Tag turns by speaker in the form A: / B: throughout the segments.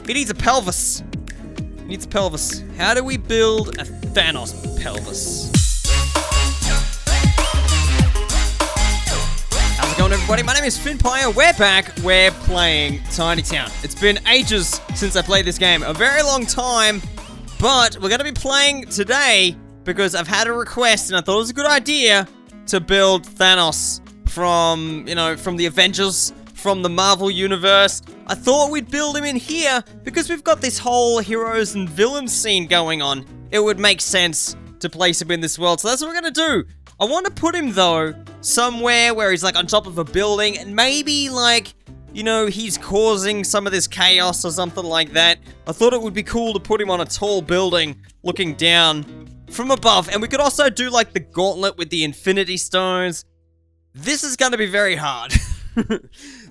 A: He needs a pelvis. He needs a pelvis. How do we build a Thanos pelvis? How's it going, everybody? My name is Finpire. We're back. We're playing Tiny Town. It's been ages since I played this game. A very long time. But we're going to be playing today because I've had a request and I thought it was a good idea to build Thanos from, from the Avengers, from the Marvel Universe. I thought we'd build him in here because we've got this whole heroes and villains scene going on. It would make sense to place him in this world, so that's what we're gonna do. I want to put him, though, somewhere where he's, like, on top of a building, and maybe, like, he's causing some of this chaos or something like that. I thought it would be cool to put him on a tall building looking down from above, and we could also do, like, the gauntlet with the Infinity Stones. This is gonna be very hard.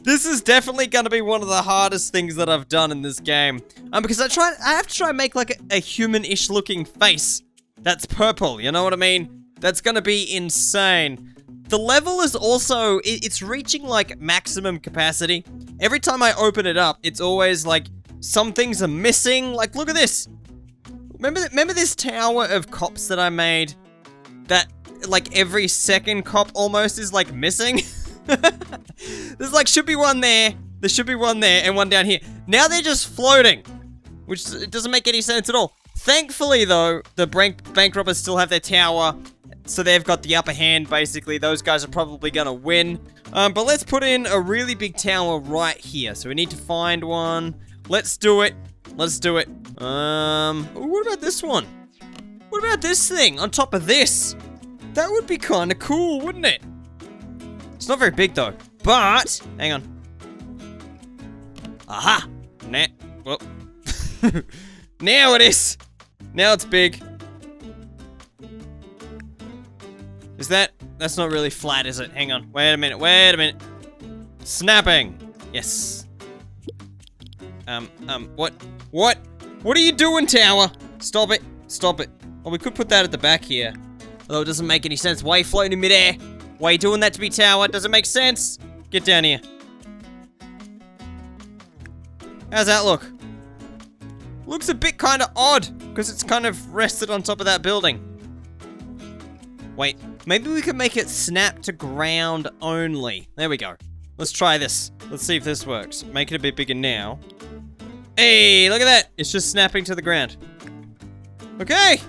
A: This is definitely going to be one of the hardest things that I've done in this game. Because I have to try and make like a human-ish looking face that's purple, you know what I mean? That's going to be insane. The level is also, it's reaching like maximum capacity. Every time I open it up, it's always like some things are missing. Like, look at this. Remember this tower of cops that I made? That like every second cop almost is like missing? There's like should be one there, there should be one there, and one down here. Now they're just floating, which doesn't make any sense at all. Thankfully though, the bank robbers still have their tower, so they've got the upper hand basically. Those guys are probably gonna win. But let's put in a really big tower right here. So we need to find one. Let's do it. Let's do it. What about this one? What about this thing on top of this? That would be kind of cool, wouldn't it? It's not very big though, but hang on. Aha! Nah. Well, now it is. Now it's big. Is that? That's not really flat, is it? Hang on. Wait a minute. Wait a minute. Snapping. Yes. What? What? What are you doing, tower? Stop it. Stop it. Oh, we could put that at the back here. Although it doesn't make any sense. Why are you floating in midair? Why are you doing that to me, tower? Doesn't make sense. Get down here. How's that look? Looks a bit kind of odd, because it's kind of rested on top of that building. Wait, maybe we could make it snap to ground only. There we go. Let's try this. Let's see if this works. Make it a bit bigger now. Hey, look at that. It's just snapping to the ground. Okay.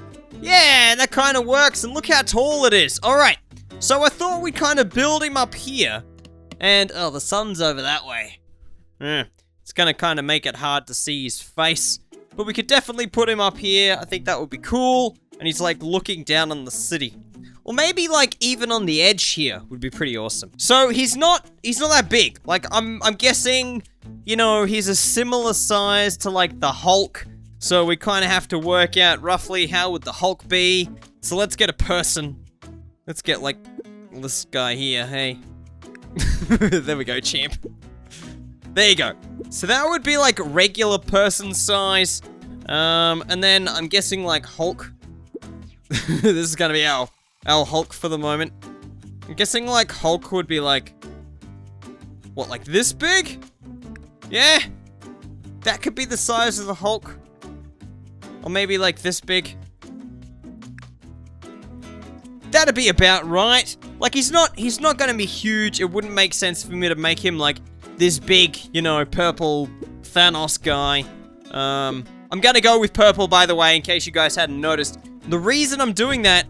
A: Yeah, that kind of works, and look how tall it is. All right. So I thought we'd kind of build him up here, and, oh, the sun's over that way. It's gonna kind of make it hard to see his face, but we could definitely put him up here. I think that would be cool, and he's, like, looking down on the city. Or maybe, like, even on the edge here would be pretty awesome. So he's not that big. Like, I'm guessing, he's a similar size to, like, the Hulk, so we kind of have to work out roughly how would the Hulk be. So let's get a person. Let's get, like, this guy here, hey. There we go, champ. There you go. So that would be, like, regular person size. And then I'm guessing, like, Hulk. This is gonna be our Hulk for the moment. I'm guessing, like, Hulk would be, like, what, like this big? Yeah. That could be the size of the Hulk. Or maybe, like, this big. That'd be about right. Like, he's not gonna be huge. It wouldn't make sense for me to make him, like, this big, purple Thanos guy. I'm gonna go with purple, by the way, in case you guys hadn't noticed. The reason I'm doing that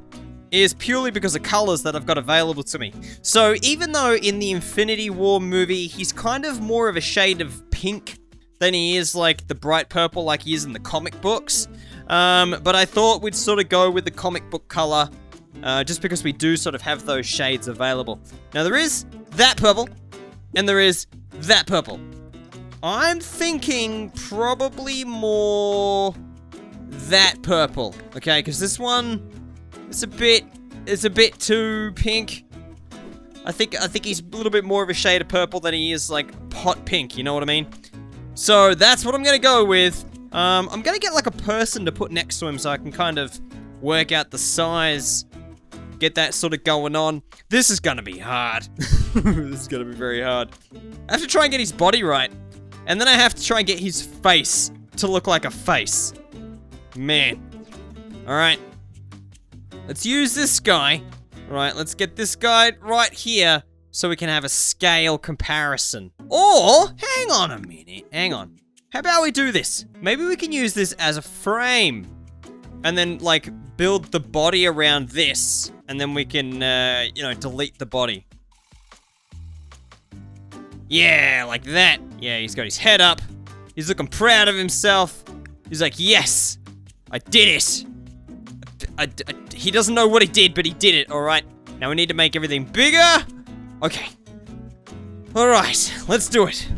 A: is purely because of colors that I've got available to me. So, even though in the Infinity War movie, he's kind of more of a shade of pink than he is, like, the bright purple like he is in the comic books. But I thought we'd sort of go with the comic book color. Just because we do sort of have those shades available. Now, there is that purple, and there is that purple. I'm thinking probably more that purple, okay? Because this one is a bit too pink. I think he's a little bit more of a shade of purple than he is, like, hot pink, you know what I mean? So, that's what I'm gonna go with. I'm gonna get, like, a person to put next to him so I can kind of work out the size. Get that sort of going on. This is gonna be hard. This is gonna be very hard. I have to try and get his body right. And then I have to try and get his face to look like a face. Man. Alright. Let's use this guy. Alright, let's get this guy right here so we can have a scale comparison. Or, hang on a minute, hang on. How about we do this? Maybe we can use this as a frame. And then, like, build the body around this. And then we can, you know, delete the body. Yeah, like that. Yeah, he's got his head up. He's looking proud of himself. He's like, yes, I did it. He doesn't know what he did, but he did it, alright? Now we need to make everything bigger. Okay. Alright, let's do it.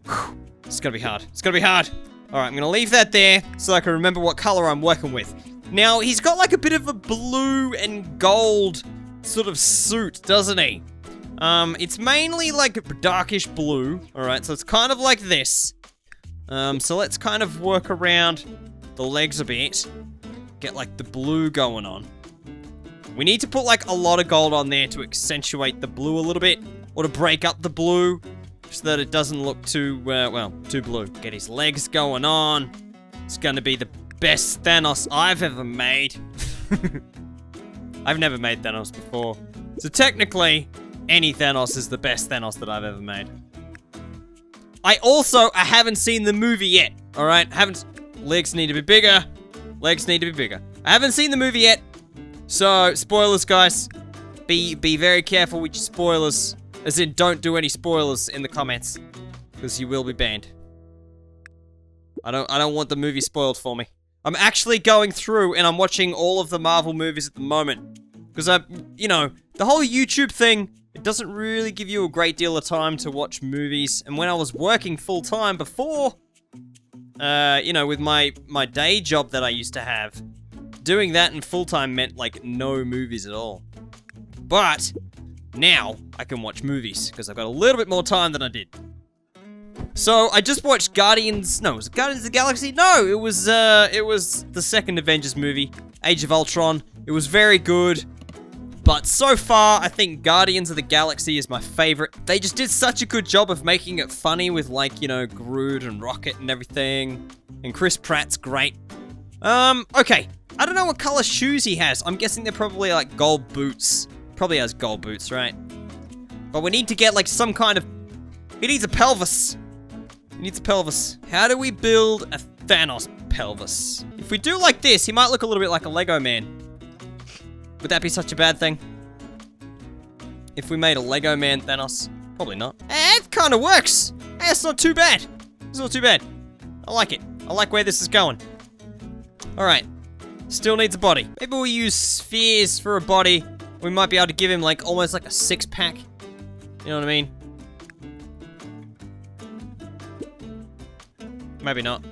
A: Whew. It's gonna be hard. It's gonna be hard. Alright, I'm gonna leave that there so I can remember what color I'm working with. Now, he's got like a bit of a blue and gold sort of suit, doesn't he? It's mainly like darkish blue. Alright, so it's kind of like this. So let's kind of work around the legs a bit. Get like the blue going on. We need to put like a lot of gold on there to accentuate the blue a little bit. Or to break up the blue. So that it doesn't look too, well, too blue. Get his legs going on. It's gonna be the best Thanos I've ever made. I've never made Thanos before. So technically, any Thanos is the best Thanos that I've ever made. I haven't seen the movie yet. Alright, legs need to be bigger. Legs need to be bigger. I haven't seen the movie yet. So, spoilers, guys. Be very careful with your spoilers. As in, don't do any spoilers in the comments. Because you will be banned. I don't want the movie spoiled for me. I'm actually going through and I'm watching all of the Marvel movies at the moment. Because you know, the whole YouTube thing, it doesn't really give you a great deal of time to watch movies. And when I was working full-time before, you know, with my day job that I used to have, doing that in full-time meant, like, no movies at all. But now I can watch movies because I've got a little bit more time than I did. So I just watched Guardians. No, was it Guardians of the Galaxy? No, it was the second Avengers movie, Age of Ultron. It was very good. But so far, I think Guardians of the Galaxy is my favorite. They just did such a good job of making it funny with, like, you know, Groot and Rocket and everything. And Chris Pratt's great. Okay. I don't know what color shoes he has. I'm guessing they're probably, like, gold boots. Probably has gold boots, right? But we need to get, like, some kind of... He needs a pelvis. He needs a pelvis. How do we build a Thanos pelvis? If we do like this, he might look a little bit like a Lego man. Would that be such a bad thing? If we made a Lego man Thanos? Probably not. It kind of works. Hey, it's not too bad. It's not too bad. I like it. I like where this is going. Alright. Still needs a body. Maybe we'll use spheres for a body. We might be able to give him like almost like a six-pack. You know what I mean? Maybe not.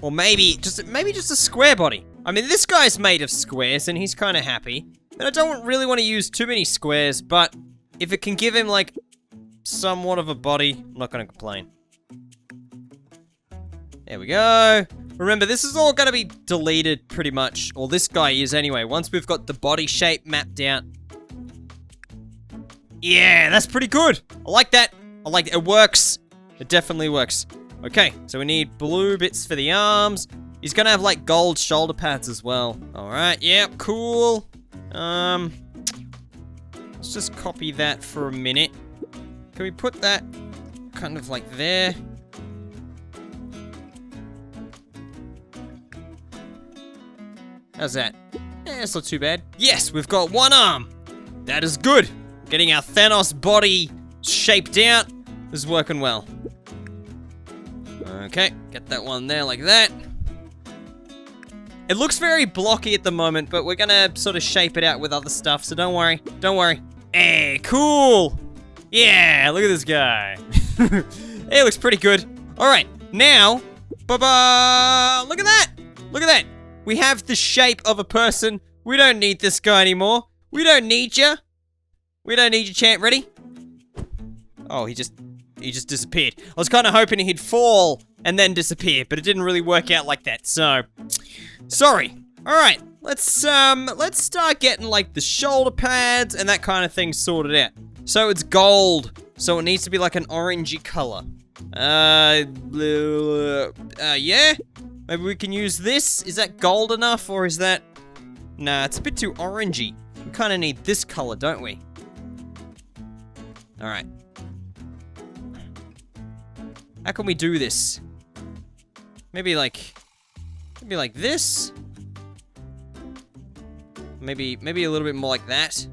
A: Or maybe just a square body. I mean, this guy's made of squares, and he's kind of happy. And I don't really want to use too many squares, but if it can give him, like, somewhat of a body, I'm not going to complain. There we go. Remember, this is all going to be deleted, pretty much. Or this guy is, anyway, once we've got the body shape mapped out. Yeah, that's pretty good. I like that. I like it. It works. It definitely works. Okay, so we need blue bits for the arms. He's gonna have, like, gold shoulder pads as well. Alright, yep, cool. Let's just copy that for a minute. Can we put that kind of like there? How's that? It's not too bad. Yes, we've got one arm. That is good. Getting our Thanos body shaped out is working well. Okay, get that one there like that. It looks very blocky at the moment, but we're gonna sort of shape it out with other stuff, so don't worry. Don't worry. Hey, cool! Yeah, look at this guy. He looks pretty good. Alright, now, ba-ba! Look at that! Look at that! We have the shape of a person. We don't need this guy anymore. We don't need you. We don't need you, champ. Ready? Oh, he just disappeared. I was kind of hoping he'd fall and then disappear, but it didn't really work out like that, so... Sorry. Alright, let's start getting, like, the shoulder pads and that kind of thing sorted out. So it's gold. So it needs to be like an orangey color. Yeah? Maybe we can use this? Is that gold enough, or is that... Nah, it's a bit too orangey. We kind of need this color, don't we? Alright. How can we do this? Maybe like this? Maybe a little bit more like that.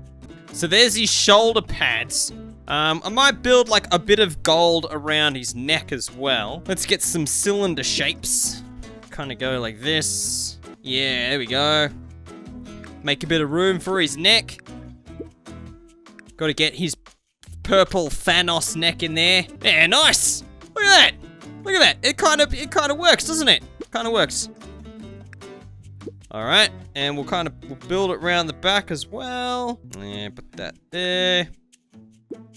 A: So there's his shoulder pads. I might build like a bit of gold around his neck as well. Let's get some cylinder shapes. Kind of go like this. Yeah, there we go. Make a bit of room for his neck. Got to get his purple Thanos neck in there. Yeah, nice. Look at that. Look at that. It kind of works, doesn't it? Kind of works. All right, and we'll build it around the back as well. Yeah, put that there.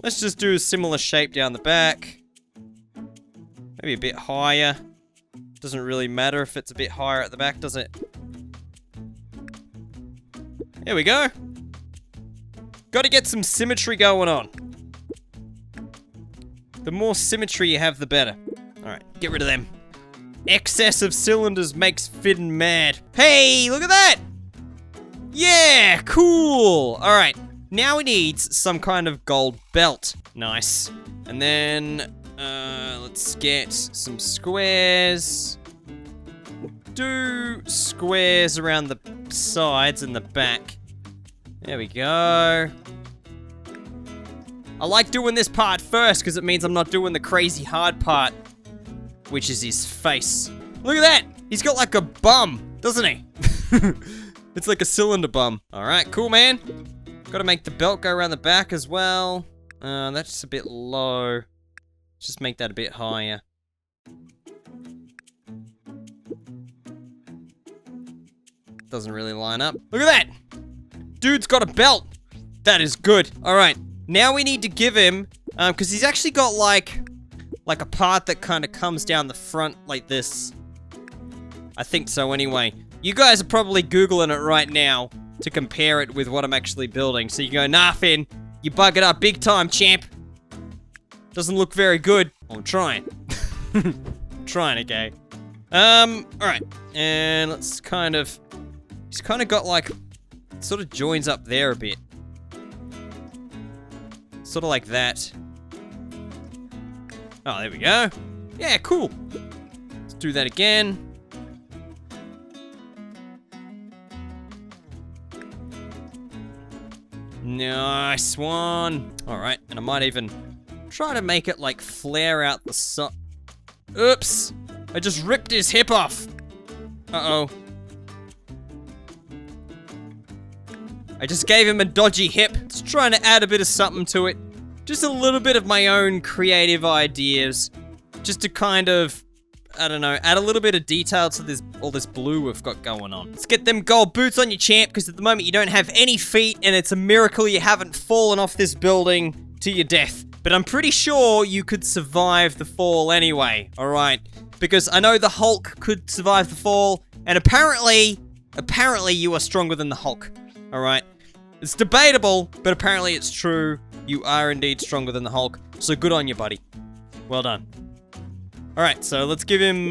A: Let's just do a similar shape down the back. Maybe a bit higher. Doesn't really matter if it's a bit higher at the back, does it? There we go. Got to get some symmetry going on. The more symmetry you have, the better. All right, get rid of them. Excess of cylinders makes Finn mad. Hey, look at that! Yeah, cool! Alright, now he needs some kind of gold belt. Nice. And then, let's get some squares. Do squares around the sides and the back. There we go. I like doing this part first because it means I'm not doing the crazy hard part, which is his face. Look at that! He's got like a bum, doesn't he? It's like a cylinder bum. Alright, cool, man. Gotta make the belt go around the back as well. That's just a bit low. Let's just make that a bit higher. Doesn't really line up. Look at that! Dude's got a belt! That is good. Alright, now we need to give him, because he's actually got like a part that kind of comes down the front like this. I think so anyway. You guys are probably Googling it right now to compare it with what I'm actually building. So you go, nah, Finn, you buggered up big time, champ. Doesn't look very good. I'm trying. Trying, okay. Alright. And let's he's kind of got like, sort of joins up there a bit. Sort of like that. Oh, there we go. Yeah, cool. Let's do that again. Nice one. All right, and I might even try to make it like flare out the side. Oops, I just ripped his hip off. Uh-oh. I just gave him a dodgy hip. Just trying to add a bit of something to it. Just a little bit of my own creative ideas. Just to kind of, I don't know, add a little bit of detail to all this blue we've got going on. Let's get them gold boots on you, champ, because at the moment you don't have any feet, and it's a miracle you haven't fallen off this building to your death. But I'm pretty sure you could survive the fall anyway, alright? Because I know the Hulk could survive the fall, and apparently you are stronger than the Hulk, alright? It's debatable, but apparently it's true. You are indeed stronger than the Hulk, so good on you, buddy. Well done. Alright, so let's give him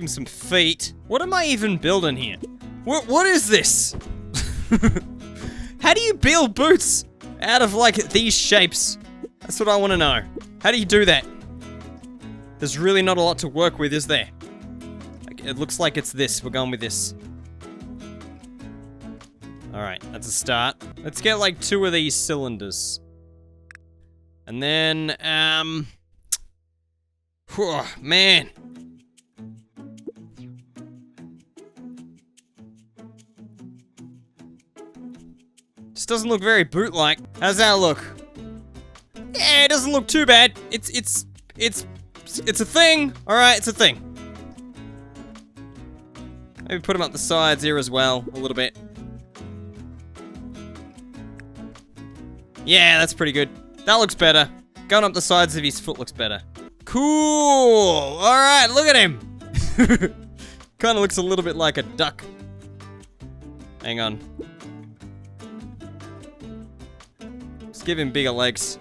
A: some feet. What am I even building here? What is this? How do you build boots out of, like, these shapes? That's what I want to know. How do you do that? There's really not a lot to work with, is there? Like, it looks like it's this. We're going with this. Alright, that's a start. Let's get, like, 2 of these cylinders. And then, whew, man. This doesn't look very boot-like. How's that look? Yeah, it doesn't look too bad. It's a thing. Alright, it's a thing. Maybe put them up the sides here as well, a little bit. Yeah, that's pretty good. That looks better. Going up the sides of his foot looks better. Cool! Alright, look at him! Kinda looks a little bit like a duck. Hang on. Let's give him bigger legs.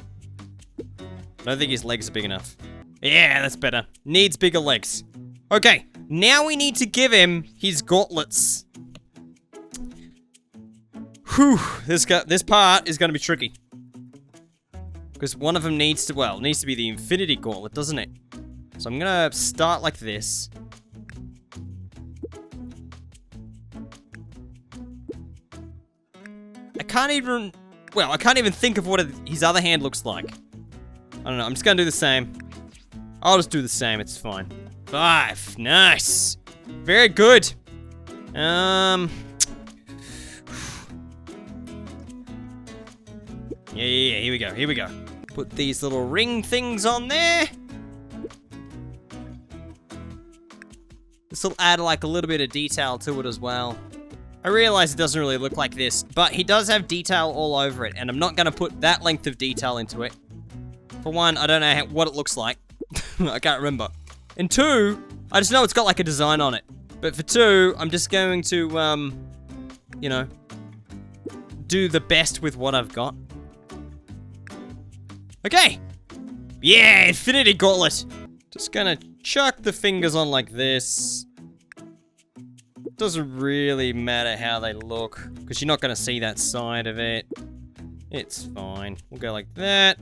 A: I don't think his legs are big enough. Yeah, that's better. Needs bigger legs. Okay, now we need to give him his gauntlets. Whew, this part is going to be tricky. Because one of them needs to, well, needs to be the Infinity Gauntlet, doesn't it? So I'm going to start like this. I can't even think of what his other hand looks like. I don't know, I'm just going to do the same. I'll just do the same, it's fine. 5, nice. Very good. Yeah, here we go. Put these little ring things on there. This will add like a little bit of detail to it as well. I realize it doesn't really look like this, but he does have detail all over it, and I'm not going to put that length of detail into it. For one, I don't know what it looks like. I can't remember. And 2, I just know it's got like a design on it. But for 2, I'm just going to, you know, do the best with what I've got. Okay. Yeah, Infinity Gauntlet. Just gonna chuck the fingers on like this. Doesn't really matter how they look, because you're not gonna see that side of it. It's fine. We'll go like that.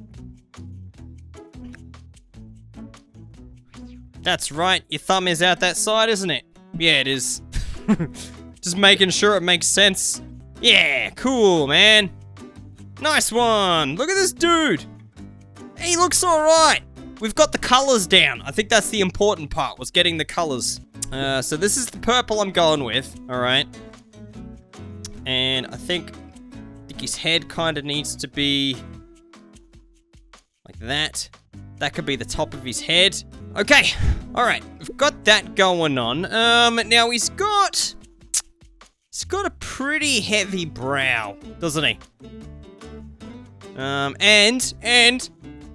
A: That's right, your thumb is out that side, isn't it? Yeah, it is. Just making sure it makes sense. Yeah, cool, man. Nice one. Look at this dude. He looks alright. We've got the colors down. I think that's the important part, was getting the colors. So this is the purple I'm going with, alright. And I think his head kind of needs to be like that. That could be the top of his head. Okay, alright, we've got that going on. Now he's got a pretty heavy brow, doesn't he? And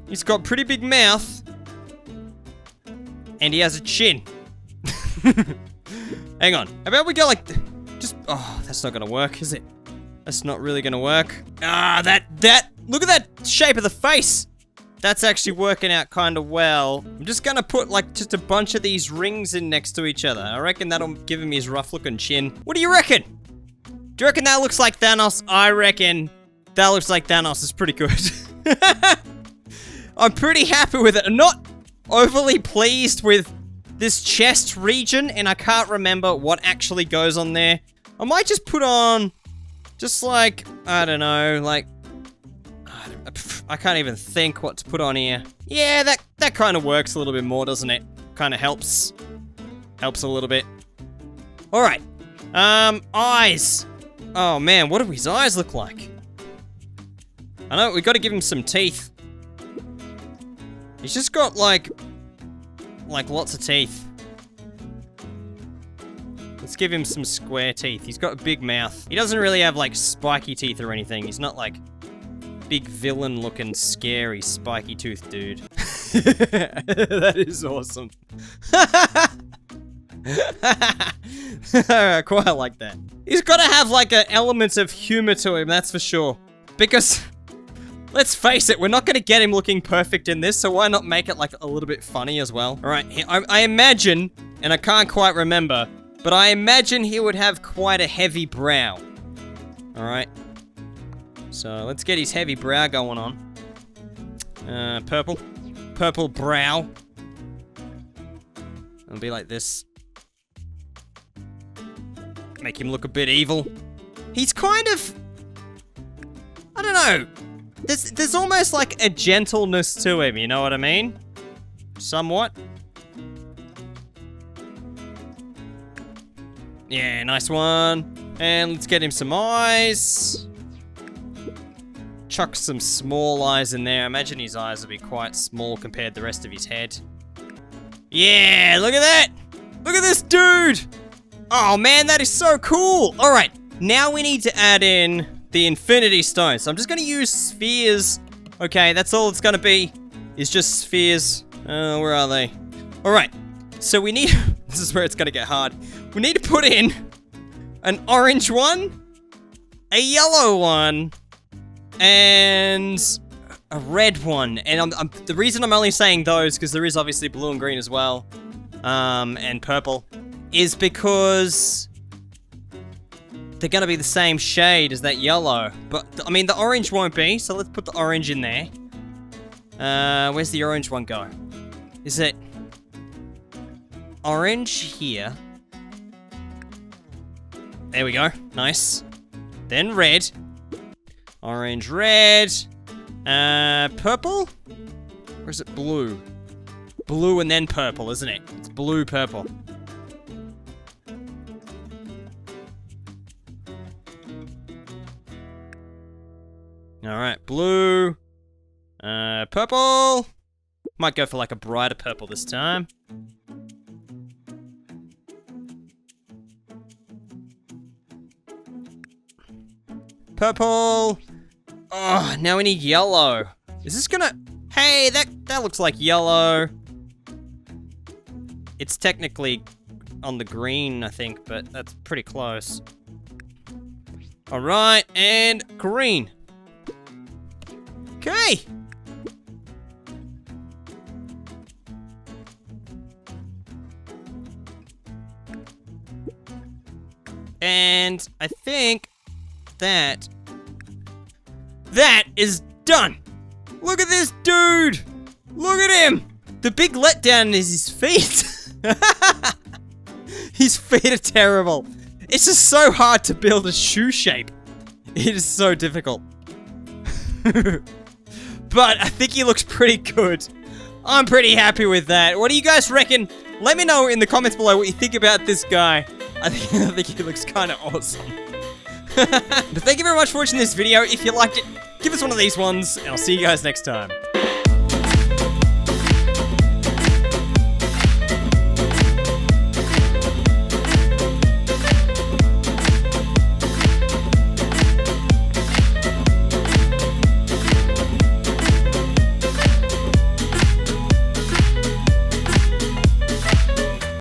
A: he's got pretty big mouth. And he has a chin. Hang on, how about we go like, oh, that's not gonna work, is it? That's not really gonna work. Ah, look at that shape of the face. That's actually working out kind of well. I'm just gonna put like just a bunch of these rings in next to each other. I reckon that'll give him his rough looking chin. What do you reckon? Do you reckon that looks like Thanos? I reckon that looks like Thanos is pretty good. I'm pretty happy with it. I'm not overly pleased with this chest region, and I can't remember what actually goes on there. I might just put on, just like, I don't know, like, I can't even think what to put on here. Yeah, that kind of works a little bit more, doesn't it? Kind of helps. Helps a little bit. Alright. Eyes. Oh man, what do his eyes look like? I know, we got to give him some teeth. He's just got like lots of teeth. Let's give him some square teeth. He's got a big mouth. He doesn't really have like spiky teeth or anything. He's not like big villain looking scary spiky tooth dude. That is awesome. I quite like that. He's got to have like an element of humor to him, that's for sure. Because let's face it, we're not going to get him looking perfect in this, so why not make it like a little bit funny as well? All right, I imagine, and I can't quite remember, but I imagine he would have quite a heavy brow. All right. So let's get his heavy brow going on. Purple brow. It'll be like this. Make him look a bit evil. He's kind of, I don't know. There's almost like a gentleness to him, you know what I mean? Somewhat. Yeah, nice one. And let's get him some eyes. Chuck some small eyes in there. Imagine his eyes will be quite small compared to the rest of his head. Yeah, look at that! Look at this dude! Oh man, that is so cool! Alright, now we need to add in the Infinity Stone. So I'm just gonna use spheres. Okay, that's all it's gonna be, is just spheres. Where are they? Alright, so we need, this is where it's gonna get hard. We need to put in an orange one, a yellow one, and a red one. And the reason I'm only saying those, because there is obviously blue and green as well, and purple, is because they're gonna be the same shade as that yellow. But, I mean, the orange won't be, so let's put the orange in there. Where's the orange one go? Is it orange here? There we go. Nice. Then red. Orange, red. Purple? Or is it blue? Blue and then purple, isn't it? It's blue, purple. Alright, blue. Purple. Might go for like a brighter purple this time. Purple. Oh, now we need yellow. Is this gonna... Hey, that looks like yellow. It's technically on the green, I think, but that's pretty close. Alright, and green. Okay. And I think that is done. Look at this dude. Look at him. The big letdown is his feet. His feet are terrible. It's just so hard to build a shoe shape. It is so difficult. But I think he looks pretty good. I'm pretty happy with that. What do you guys reckon? Let me know in the comments below what you think about this guy. I think he looks kind of awesome. But thank you very much for watching this video. If you liked it, give us one of these ones, and I'll see you guys next time.